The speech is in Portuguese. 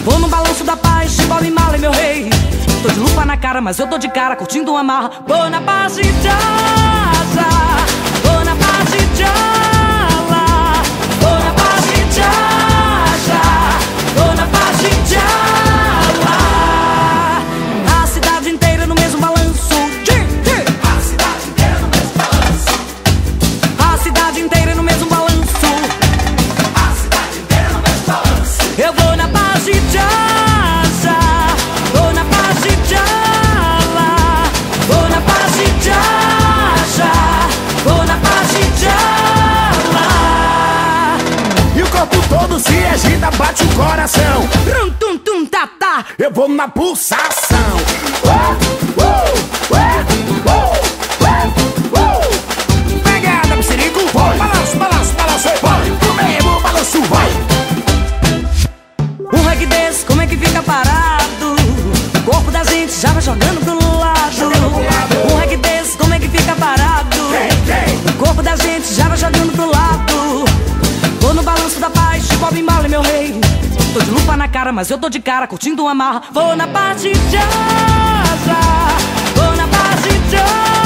Vou no balanço da paz, Bob Marley, meu rei. Tô de lupa na cara, mas eu tô de cara, curtindo uma marra. Vou na paz de Jaja, vou na paz de Jala, vou na paz de Jaja, vou na paz de Jala. A cidade inteira no mesmo balanço. A cidade inteira no mesmo balanço. A cidade inteira no mesmo balanço. A cidade inteira no mesmo balanço. Eu vou na paz de Jaja, vou na paz de Jala, vou na paz de Jaja, vou na paz de Jala. E o corpo todo se agita, bate o coração. Rum, tum, tum, tá, tá. Eu vou na pulsação. Pegada, psirico, vai. Balanço, balanço, balanço, vai. O mesmo balanço, vai. Um reggae desse, como é que fica parado? O corpo da gente já vai jogando pro lado. Um reggae desse, como é que fica parado? O corpo da gente já vai jogando pro lado. Vou no balanço da paz, Bob Marley, meu rei. Tô de lupa na cara, mas eu tô de cara, curtindo uma marra. Vou na paz de Jaja, vou na paz de Jaja.